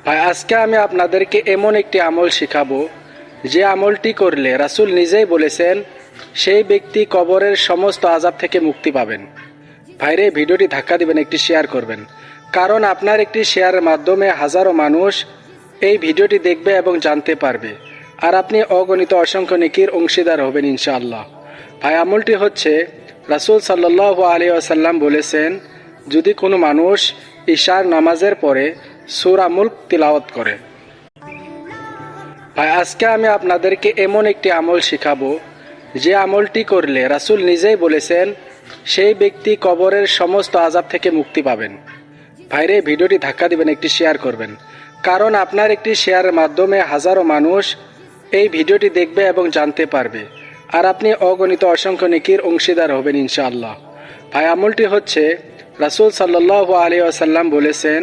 ভাই আজকে আমি আপনাদেরকে এমন একটি আমল শেখাবো যে আমলটি করলে রাসূল নিজেই বলেছেন সেই ব্যক্তি কবরের সমস্ত আযাব থেকে মুক্তি পাবেন। ভাইরে ভিডিওটি ধাক্কা দিবেন, একটি শেয়ার করবেন, কারণ আপনার একটি শেয়ারের মাধ্যমে হাজারো মানুষ এই ভিডিওটি দেখবে এবং জানতে পারবে, আর আপনি অগণিত অসংখ্য নেকির অংশীদার হবেন ইনশাআল্লাহ। ভাই আমলটি হচ্ছে, রাসূল সাল্লাল্লাহু আলাইহি ওয়াসাল্লাম বলেছেন, যদি কোনো মানুষ ইশার নামাজের পরে সূরা মুলক তিলাওয়াত করে। ভাই আজকে আমি আপনাদেরকে এমন একটি আমল শেখাবো যে আমলটি করলে রাসূল নিজেই বলেছেন সেই ব্যক্তি কবরের সমস্ত আযাব থেকে মুক্তি পাবেন। ভাইরে ভিডিওটি ধাক্কা দিবেন, একটি শেয়ার করবেন, কারণ আপনার একটি শেয়ারের মাধ্যমে হাজারো মানুষ এই ভিডিওটি দেখবে এবং জানতে পারবে, আর আপনি অগণিত অসংখ্য নেকির অংশীদার হবেন ইনশাআল্লাহ। ভাই আমলটি হচ্ছে, রাসূল সাল্লাল্লাহু আলাইহি ওয়াসাল্লাম বলেছেন,